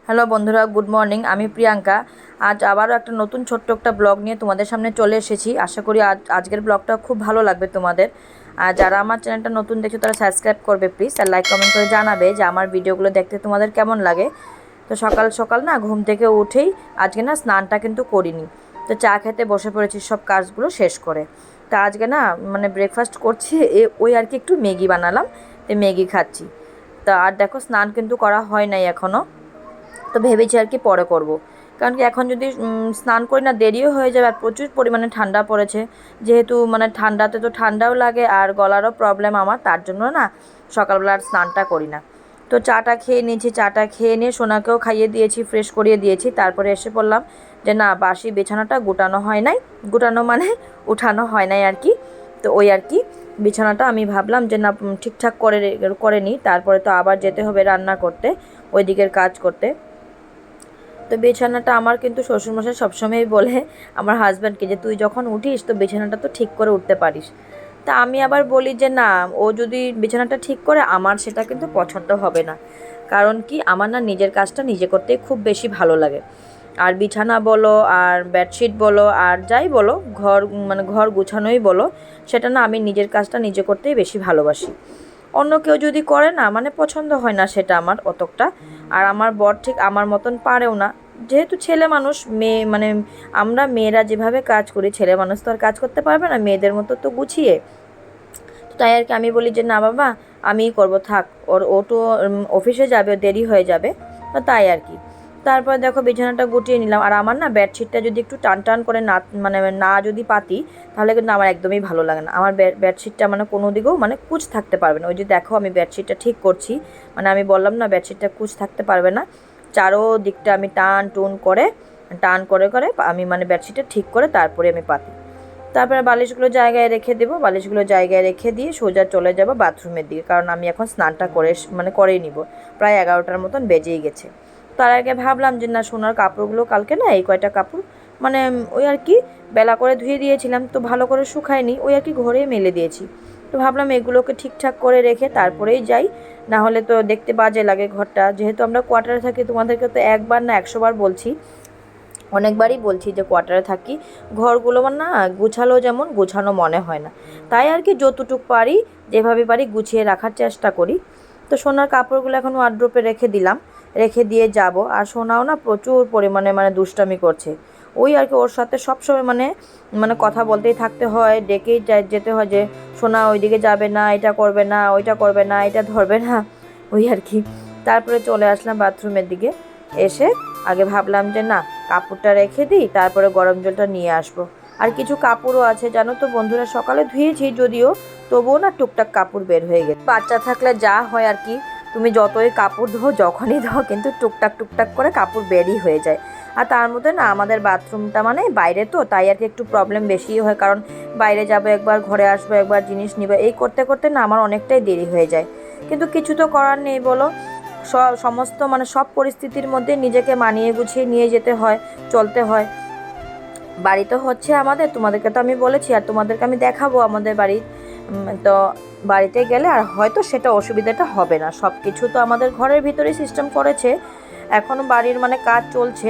Hello বন্ধুরা, good morning. আমি প্রিয়াঙ্কা। আজ আবারও একটা নতুন ছোট্ট একটা ব্লগ নিয়ে তোমাদের সামনে চলে এসেছি। আশা করি আজকের ব্লগটা খুব ভালো লাগবে তোমাদের। আর যারা আমার চ্যানেলটা নতুন দেখছো তারা সাবস্ক্রাইব করবে প্লিজ, আর লাইক কমেন্ট করে জানাবে যে আমার ভিডিওগুলো দেখতে তোমাদের কেমন লাগে। তো সকাল সকাল না ঘুম থেকে উঠেই আজকে না স্নানটা কিন্তু করিনি। তো চা খেতে বসে পড়েছি সব কাজগুলো শেষ করে। তা আজকে না ব্রেকফাস্ট করছি, ওই আর কি একটু ম্যাগি বানালাম, তো ম্যাগি খাচ্ছি। তা আর দেখো স্নান কিন্তু করা হয় নাই এখনও। তো ভেবেছি আর কি পরে করব। কারণ কি এখন যদি স্নান করি না দেরিও হয়ে যাবে, আর প্রচুর পরিমাণে ঠান্ডা পড়েছে। যেহেতু ঠান্ডাতে তো ঠান্ডাও লাগে আর গলারও প্রবলেম আমার, তার জন্য না সকালবেলা আর স্নানটা করি না। তো চাটা খেয়ে নিয়েছি, চাটা খেয়ে নিয়ে সোনাকেও খাইয়ে দিয়েছি, ফ্রেশ করিয়ে দিয়েছি। তারপরে এসে পড়লাম যে না, বাসি বিছানাটা গুটানো হয় নাই, গুটানো মানে উঠানো হয় নাই আর কি। তো ওই আর কি বিছানাটা আমি ভাবলাম যে না ঠিকঠাক করে নিই, তারপরে তো আবার যেতে হবে রান্না করতে, ওই দিকের কাজ করতে। তো বিছানাটা আমার কিন্তু শ্বশুরমশাই সবসময়ই বলে আমার হাজব্যান্ডকে যে তুই যখন উঠিস তো বিছানাটা তো ঠিক করে উঠতে পারিস। তা আমি আবার বলি যে না, ও যদি বিছানাটা ঠিক করে আমার সেটা কিন্তু পছন্দ হবে না। কারণ কি আমার না নিজের কাজটা নিজে করতেই খুব বেশি ভালো লাগে। আর বিছানা বলো আর বেডশিট বলো আর যাই বলো, ঘর গুছানোই বলো, সেটা না আমি নিজের কাজটা নিজে করতেই বেশি ভালোবাসি। অন্য কেউ যদি করে না পছন্দ হয় না সেটা আমার অতটা। আর আমার বর ঠিক আমার মতন পারেও না। যেহেতু ছেলে মানুষ, মেয়ে আমরা মেয়েরা যেভাবে কাজ করি ছেলে মানুষ তো আর কাজ করতে পারবে না মেয়েদের মতো তো গুছিয়ে। তো তাই আর কি আমি বলি যে না বাবা, আমিই করবো, থাক, ও তো অফিসে যাবে, দেরি হয়ে যাবে। তো তাই আর কি। তারপর দেখো বিছানাটা গুটিয়ে নিলাম। আর আমার না বেডশিটটা যদি একটু টান টান করে না যদি পাতি, তাহলে কিন্তু আমার একদমই ভালো লাগে না। আমার বেডশিটটা কোনো দিকেও কুচ থাকতে পারবে না। ওই যে দেখো আমি বেডশিটটা ঠিক করছি, আমি বললাম না বেডশিটটা কুচ থাকতে পারবে না। চারো দিকটা আমি টান করে করে আমি বেডশিটটা ঠিক করে তারপরে আমি পাতি। তারপরে বালিশগুলো জায়গায় রেখে দেবো, বালিশগুলো জায়গায় রেখে দিয়ে সোজা চলে যাব বাথরুমের দিকে, কারণ আমি এখন স্নানটা করেই নিব। প্রায় 11টার মতন বেজেই গেছে। তার আগে ভাবলাম যে না, সোনার কাপড়গুলো কালকে না এই কয়টা কাপড় ওই আর কি বেলা করে ধুয়ে দিয়েছিলাম, তো ভালো করে শুকায়নি, ওই আর কি ঘরেই মেলে দিয়েছি। তো ভাবলাম এগুলোকে ঠিকঠাক করে রেখে তারপরেই যাই, না হলে তো দেখতে বাজে লাগে ঘরটা। যেহেতু আমরা কোয়ার্টারে থাকি, তোমাদেরকে তো একবার না 100বার বলছি, অনেকবারই বলছি যে কোয়ার্টারে থাকি, ঘরগুলো না গুছালো যেমন গোছানো মনে হয় না। তাই আর কি যতটুক পারি যেভাবে পারি গুছিয়ে রাখার চেষ্টা করি। তো সোনার কাপড়গুলো এখন ওয়ার্ড্রোপে রেখে দিলাম, রেখে দিয়ে যাব। আর সোনাও না প্রচুর পরিমাণে দুষ্টামি করছে। ওই আর কি ওর সাথে সবসময় কথা বলতেই থাকতে হয়, ডেকেই যেতে হয় যে সোনা ওইদিকে যাবে না, এটা করবে না, ওইটা করবে না, এটা ধরবে না, ওই আর কি। তারপরে চলে আসলাম বাথরুমের দিকে। এসে আগে ভাবলাম যে না, কাপড়টা রেখে দিই, তারপরে গরম জলটা নিয়ে আসবো। আর কিছু কাপড়ও আছে জানো তো বন্ধুরা, সকালে ধুয়েছি যদিও, তবুও না টুকটাক কাপড় বের হয়ে গেছে। বাচ্চা থাকলে যা হয় আর কি, তুমি যতই কাপড় ধোও যখনই ধোও কিন্তু টুকটাক টুকটাক করে কাপড় বেরই হয়ে যায়। আর তার মধ্যে না আমাদের বাথরুমটা বাইরে, তো তাই আর কি একটু প্রবলেম বেশিই হয়, কারণ বাইরে যাবো একবার, ঘরে আসবো একবার, জিনিস নিবে, এই করতে করতে না আমার অনেকটাই দেরি হয়ে যায়। কিন্তু কিছু তো করার নেই বলো। সমস্ত সব পরিস্থিতির মধ্যে নিজেকে মানিয়ে গুছিয়ে নিয়ে যেতে হয়, চলতে হয়। বাড়ি তো হচ্ছে আমাদের, তোমাদেরকে তো আমি বলেছি, আর তোমাদেরকে আমি দেখাবো আমাদের বাড়ি। তো বাড়িতে গেলে আর হয়তো সেটা অসুবিধাটা হবে না। সব কিছু তো আমাদের ঘরের ভিতরেই সিস্টেম করেছে। এখনও বাড়ির কাজ চলছে,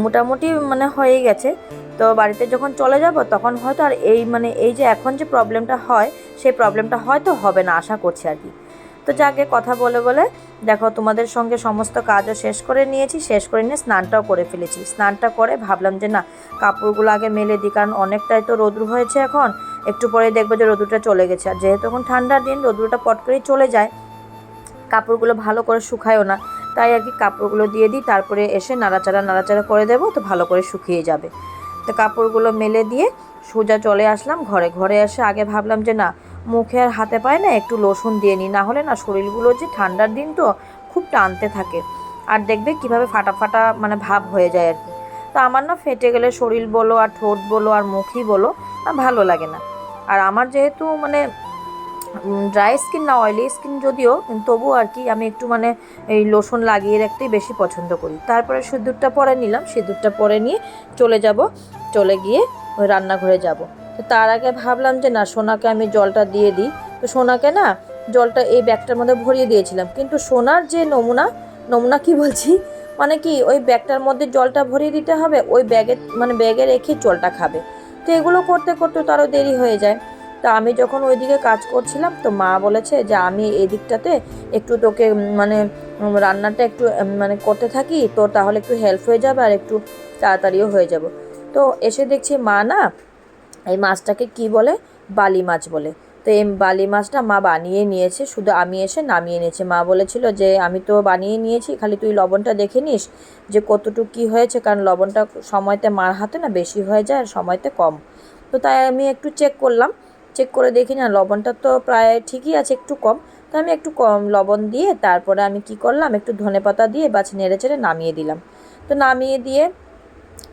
মোটামুটি হয়ে গেছে। তো বাড়িতে যখন চলে যাব তখন হয়তো আর এই যে এখন যে প্রবলেমটা হয়, সেই প্রবলেমটা হয়তো হবে না, আশা করছি আর কি। তো যাকে কথা বলে বলে দেখো তোমাদের সঙ্গে সমস্ত কাজও শেষ করে নিয়েছি, শেষ করে নিয়ে স্নানটাও করে ফেলেছি। স্নানটা করে ভাবলাম যে না, কাপড়গুলো আগে মেলে দিই, কারণ অনেকটাই তো রোদ্রু হয়েছে এখন। একটু পরে দেখবো যে রোদ্রুটা চলে গেছে, আর যেহেতু এখন ঠান্ডার দিন রোদ্রুটা পট করেই চলে যায়, কাপড়গুলো ভালো করে শুকায়ও না। তাই আর কি কাপড়গুলো দিয়ে দিই, তারপরে এসে নাড়াচাড়া করে দেবো, তো ভালো করে শুকিয়ে যাবে। তো কাপড়গুলো মেলে দিয়ে সোজা চলে আসলাম ঘরে। ঘরে এসে আগে ভাবলাম যে না, মুখে আর হাতে পায়ে না একটু লোশন দিয়ে নিই, না হলে না শরীরগুলো যে ঠান্ডার দিন তো খুব টানতে থাকে, আর দেখবে কিভাবে ফাটা ফাটা ভাব হয়ে যায় আর কি। তো আমার না ফেটে গেলে শরীর বলো আর ঠোঁট বলো আর মুখই বলো ভালো লাগে না। আর আমার যেহেতু ড্রাই স্কিন না, অয়েলি স্কিন যদিও, তবুও আর কি আমি একটু এই লোশন লাগিয়ে রাখতেই বেশি পছন্দ করি। তারপরে সিঁদুরটা পরে নিলাম, সিঁদুরটা পরে নিয়ে চলে গিয়ে ওই রান্নাঘরে যাব। তো তার আগে ভাবলাম যে না, সোনাকে আমি জলটা দিয়ে দিই। তো সোনাকে না জলটা এই ব্যাগটার মধ্যে ভরিয়ে দিয়েছিলাম, কিন্তু সোনার যে নমুনা নমুনা কি বলছি, মানে কি ওই ব্যাগটার মধ্যে জলটা ভরিয়ে দিতে হবে, ওই ব্যাগে মানে ব্যাগে রেখে জলটা খাবে। তো এগুলো করতে করতে তো আরও দেরি হয়ে যায়। তো আমি যখন ওইদিকে কাজ করছিলাম তো মা বলেছে যে আমি এই দিকটাতে একটু তোকে মানে রান্নাটা একটু মানে করতে থাকি, তো তাহলে একটু হেল্প হয়ে যাবে আর একটু তাড়াতাড়িও হয়ে যাব। তো এসে দেখছি মা না এই মাছটাকে কি বলে, বালি মাছ বলে। তো এই বালি মাছটা মা বানিয়ে নিয়েছে, শুধু আমি এসে নামিয়ে নিয়েছি। মা বলেছিল যে আমি তো বানিয়ে নিয়েছি, খালি তুই লবণটা দেখে নিস যে কতটুকু কী হয়েছে, কারণ লবণটা সময়তে মার হাতে না বেশি হয়ে যায় আর সময়তে কম। তো তাই আমি একটু চেক করলাম, চেক করে দেখি না লবণটা তো প্রায় ঠিকই আছে, একটু কম। তো আমি একটু কম লবণ দিয়ে তারপরে আমি কি করলাম, একটু ধনেপাতা দিয়ে বাছ নেড়ে চেড়ে নামিয়ে দিলাম। তো নামিয়ে দিয়ে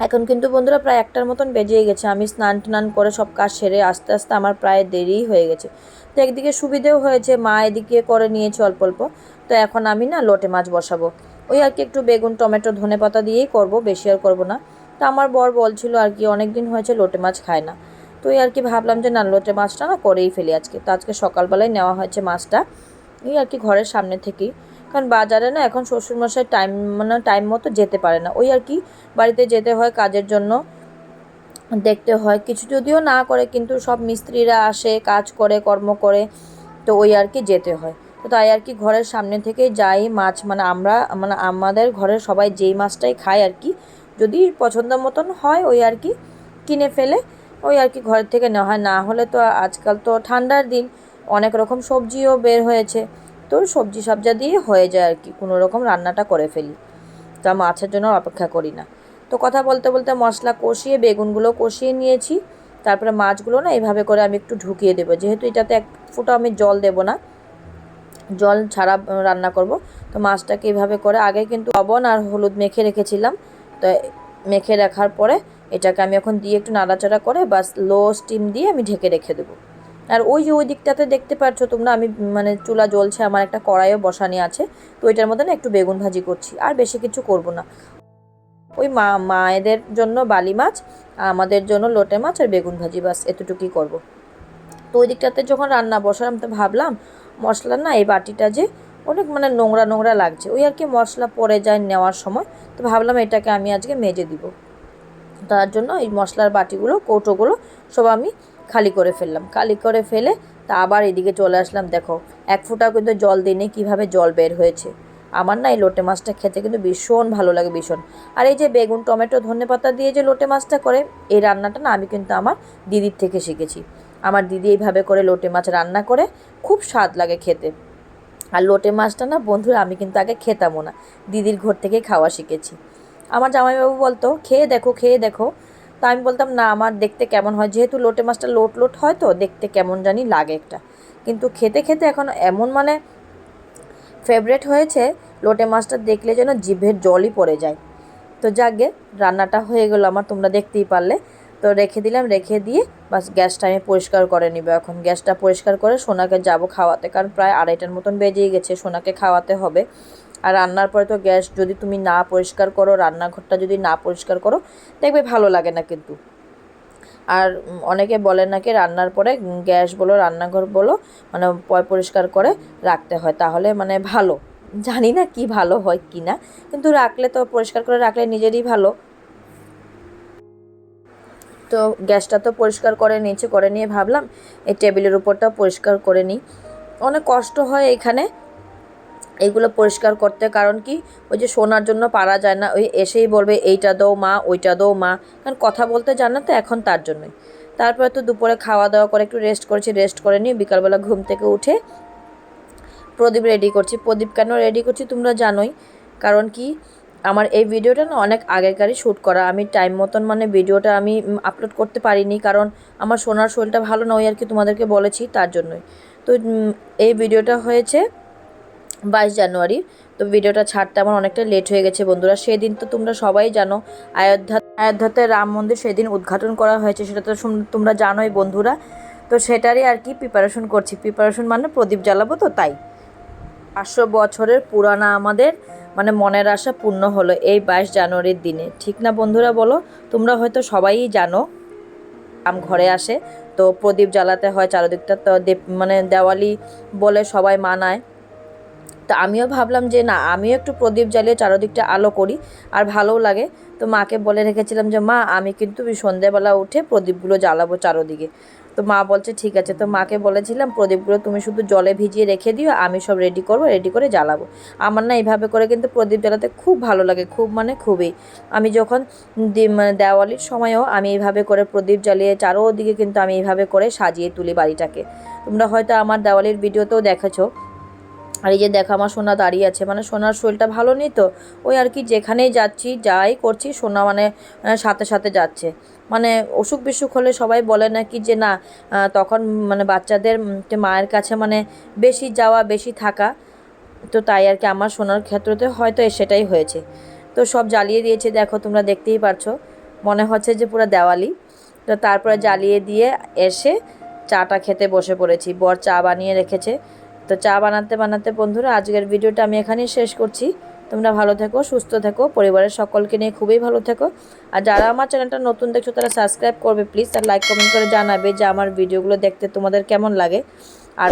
এখন কিন্তু বন্ধুরা প্রায় 1টার মতন বেজেই গেছে। আমি স্নান টান করে সব কাজ সেরে আস্তে আস্তে আমার প্রায় দেরিই হয়ে গেছে। তো একদিকে সুবিধেও হয়েছে, মা এদিকে করে নিয়েছে অল্প অল্প। তো এখন আমি না লোটে মাছ বসাবো, ওই আর কি একটু বেগুন টমেটো ধনেপাতা দিয়েই করব, বেশি আর করব না। তো আমার বর বলছিল আর কি অনেক দিন হয়েছে লোটে মাছ খায় না। তো ওই আর কি ভাবলাম যে না লোটে মাছটা না করেই ফেলি আজকে। তো আজকে সকালবেলায় নেওয়া হয়েছে মাছটা, এই আর কি ঘরের সামনে থেকেই। কারণ বাজারে না এখন শ্বশুরমশাই টাইম মতো যেতে পারে না, ওই আর কি বাড়িতে যেতে হয় কাজের জন্য, দেখতে হয় কিছু যদিও না করে, কিন্তু সব মিস্ত্রিরা আসে কাজ করে কর্ম করে, তো ওই আর কি যেতে হয়। তো তাই আর কি ঘরের সামনে থেকে যাই মাছ, মানে আমরা মানে আমাদের ঘরের সবাই যেই মাছটাই খায় আর কি, যদি পছন্দ মতন হয় ওই আর কি কিনে ফেলে, ওই আর কি ঘরের থেকে নেওয়া হয়। না হলে তো আজকাল তো ঠান্ডার দিন, অনেক রকম সবজিও বের হয়েছে, তো সবজি সবজা দিয়ে হয়ে যায় আর কি, কোনো রকম রান্নাটা করে ফেলি। তা মাছের জন্য অপেক্ষা করি না। তো কথা বলতে বলতে মশলা কষিয়ে বেগুনগুলো কষিয়ে নিয়েছি, তারপরে মাছগুলো না এইভাবে করে আমি একটু ঢুকিয়ে দেবো, যেহেতু এটাতে এক ফোঁটা আমি জল দেবো না, জল ছাড়া রান্না করব। তো মাছটাকে এইভাবে করে আগে কিন্তু লবণ আর হলুদ মেখে রেখেছিলাম। তো মেখে রাখার পরে এটাকে আমি এখন দিয়ে একটু নাড়াচাড়া করে বাস লো স্টিম দিয়ে আমি ঢেকে রেখে দেবো। আর ওই যে ওই দিকটাতে দেখতে পাচ্ছ তোমরা, আমি মানে চুলা জ্বলছে, আমার একটা কড়াইও বসানি আছে। তো ওইটার মধ্যে না একটু বেগুন ভাজি করছি, আর বেশি কিছু করব না। ওই মায়েদের জন্য বালি মাছ, আমাদের জন্য লোটে মাছ আর বেগুন ভাজি, বাস এতটুকুই করব। তো ওই দিকটাতে যখন রান্না বসালাম তো ভাবলাম মশলা না এই বাটিটা যে অনেক মানে নোংরা নোংরা লাগছে, ওই আর কি মশলা পড়ে যায় নেওয়ার সময়। তো ভাবলাম এটাকে আমি আজকে মেজে দিব। তার জন্য এই মশলার বাটিগুলো কৌটোগুলো সব আমি খালি করে ফেললাম, খালি করে ফেলে তা আবার এদিকে চলে আসলাম। দেখো এক ফোঁটাও কিন্তু জল দিনে কীভাবে জল বের হয়েছে। আমার না এই লোটে মাছটা খেতে কিন্তু ভীষণ ভালো লাগে, ভীষণ। আর এই যে বেগুন টমেটো ধনেপাতা দিয়ে যে লোটে মাছটা করে, এই রান্নাটা না আমি কিন্তু আমার দিদির থেকে শিখেছি। আমার দিদি এইভাবে করে লোটে মাছ রান্না করে, খুব স্বাদ লাগে খেতে। আর লোটে মাছটা না বন্ধুরা আমি কিন্তু আগে খেতামও না, দিদির ঘর থেকে খাওয়া শিখেছি। আমার জামাইবাবু বলতো খেয়ে দেখো খেয়ে দেখো, তা আমি বলতাম না আমার দেখতে কেমন হয়, যেহেতু লোটে মাছটা লোট লোট হয় তো দেখতে কেমন জানি লাগে একটা। কিন্তু খেতে খেতে এখন এমন মানে ফেভারেট হয়েছে, লোটে মাছটা দেখলে যেন জিভের জলই পড়ে যায়। তো যাকগে রান্নাটা হয়ে গেলো আমার, তোমরা দেখতেই পারলে। তো রেখে দিলাম, রেখে দিয়ে বাস গ্যাসটা আমি পরিষ্কার করে নিব। এখন গ্যাসটা পরিষ্কার করে সোনাকে যাব খাওয়াতে, কারণ প্রায় 2:30টার মতন বেজেই গেছে, সোনাকে খাওয়াতে হবে। আর রান্নার পরে তো গ্যাস যদি তুমি না পরিষ্কার করো, রান্নাঘরটা যদি না পরিষ্কার করো, দেখবে ভালো লাগে না কিন্তু। আর অনেকে বলে নাকি রান্নার পরে গ্যাস বলো রান্নাঘর বলো মানে পরিষ্কার করে রাখতে হয়, তাহলে মানে ভালো। জানি না কি ভালো হয় কি না, কিন্তু রাখলে তো পরিষ্কার করে রাখলে নিজেরই ভালো। তো গ্যাসটা তো পরিষ্কার করে নিয়েছি, করে নিয়ে ভাবলাম এই টেবিলের উপরটাও পরিষ্কার করে নিই। অনেক কষ্ট হয় এখানে এইগুলো পরিষ্কার করতে, কারণ কি ওই যে শোনার জন্য পারা যায় না, ওই এসেই বলবে এইটা দাও মা ওইটা দাও মা, কারণ কথা বলতে জানো তো এখন, তার জন্যই। তারপরে তো দুপুরে খাওয়া দাওয়া করে একটু রেস্ট করেছি, রেস্ট করে নিয়ে বিকালবেলা ঘুম থেকে উঠে প্রদীপ রেডি করছি। প্রদীপ কেন রেডি করছি তোমরা জানোই, কারণ কি আমার এই ভিডিওটা না অনেক আগেকারই শ্যুট করা, আমি টাইম মতন মানে ভিডিওটা আমি আপলোড করতে পারিনি, কারণ আমার সোনার শরীরটা ভালো নয় আর কি, তোমাদেরকে বলেছি তার জন্যই। তো এই ভিডিওটা হয়েছে 22 জানুয়ারি। তো ভিডিওটা ছাড়তে আমার অনেকটা লেট হয়ে গেছে বন্ধুরা। সেদিন তো তোমরা সবাই জানো অযোধ্যাতে রাম মন্দির সেদিন উদ্ঘাটন করা হয়েছে, সেটা তো তোমরা জানোই বন্ধুরা। তো সেটারই আর কি প্রিপারেশন করছি, প্রিপারেশন মানে প্রদীপ জ্বালাবো, তো তাই 500 বছরের পুরানা আমাদের মানে মনের আশা পূর্ণ হলো এই 22 জানুয়ারির দিনে, ঠিক না বন্ধুরা বলো? তোমরা হয়তো সবাই জানো রাম ঘরে আসে, তো প্রদীপ জ্বালাতে হয় চারিদিকটা, তো মানে দেওয়ালি বলে সবাই মানায়। তো আমিও ভাবলাম যে না, আমিও একটু প্রদীপ জ্বালিয়ে চারদিকটা আলো করি, আর ভালোও লাগে। তো মাকে বলে রেখেছিলাম যে মা, আমি কিন্তু সন্ধ্যেবেলা উঠে প্রদীপগুলো জ্বালাবো চারদিকে। তো মা বলছে ঠিক আছে। তো মাকে বলেছিলাম প্রদীপগুলো তুমি শুধু জলে ভিজিয়ে রেখে দিও, আমি সব রেডি করবো, রেডি করে জ্বালাবো। আমার না এইভাবে করে কিন্তু প্রদীপ জ্বালাতে খুব ভালো লাগে, খুব মানে খুবই। আমি যখন মানে দেওয়ালির সময়ও আমি এইভাবে করে প্রদীপ জ্বালিয়ে চারোদিকে কিন্তু আমি এইভাবে করে সাজিয়ে তুলি বাড়িটাকে। তোমরা হয়তো আমার দেওয়ালির ভিডিওতেও দেখেছো। আর এই যে দেখো আমার সোনা দাঁড়িয়ে আছে, মানে সোনার শরীরটা ভালো নেই তো, ওই আর কি যেখানেই যাচ্ছি যাই করছি সোনা মানে সাথে সাথে যাচ্ছে। মানে অসুখ বিসুখ হলে সবাই বলে নাকি যে না, তখন মানে বাচ্চাদের মায়ের কাছে মানে বেশি যাওয়া বেশি থাকা। তো তাই আর কি আমার সোনার ক্ষেত্রতে হয়তো সেটাই হয়েছে। তো সব জ্বালিয়ে দিয়েছে, দেখো তোমরা দেখতেই পারছো, মনে হচ্ছে যে পুরো দেওয়ালি। তো তারপরে জ্বালিয়ে দিয়ে এসে চাটা খেতে বসে পড়েছি, বর চা বানিয়ে রেখেছে। তো চা বানাতে বানাতে বন্ধুরা আজকের ভিডিওটা আমি এখানেই শেষ করছি। তোমরা ভালো থেকো, সুস্থ থেকো, পরিবারের সকলকে নিয়ে খুবই ভালো থেকো। আর যারা আমার চ্যানেলটা নতুন দেখছো তারা সাবস্ক্রাইব করবে প্লিজ, আর লাইক কমেন্ট করে জানাবে যে আমার ভিডিওগুলো দেখতে তোমাদের কেমন লাগে। আর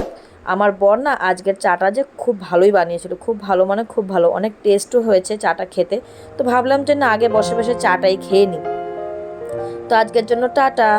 আমার বর না আজকের চাটা যে খুব ভালোই বানিয়েছিল, খুব ভালো মানে খুব ভালো, অনেক টেস্টও হয়েছে চাটা খেতে। তো ভাবলাম যে না, আগে বসে বসে চাটাই খেয়ে নিই। তো আজকের জন্য টাটা।